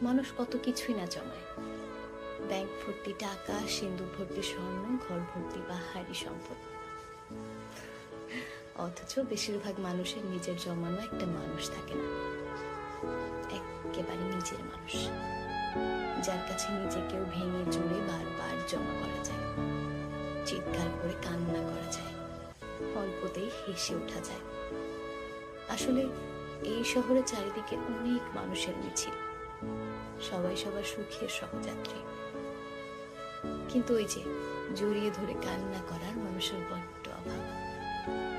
মানুষ কত কিছুই না জমায়, ব্যাংক ভর্তি টাকা, সিন্ধুক ভর্তি স্বর্ণ, ঘর ভর্তি পাহাড়ি সম্পদ। অথচ বেশিরভাগ মানুষের নিজের জমানো একটা মানুষ থাকে না, একেবারে নিজের মানুষ, যার কাছে নিজেকেও ভেঙে চুরে বারবার জমা করা যায়, চিৎকার করে কান্না করা যায়, অল্পতেই হেসে ওঠা যায়। আসলে এই শহরে চারিদিকে অনেক মানুষের মিছিল, সবাই সবার সুখের সহযাত্রী, কিন্তু ওই যে জড়িয়ে ধরে কান্না করার মানুষের বড্ড অভাব।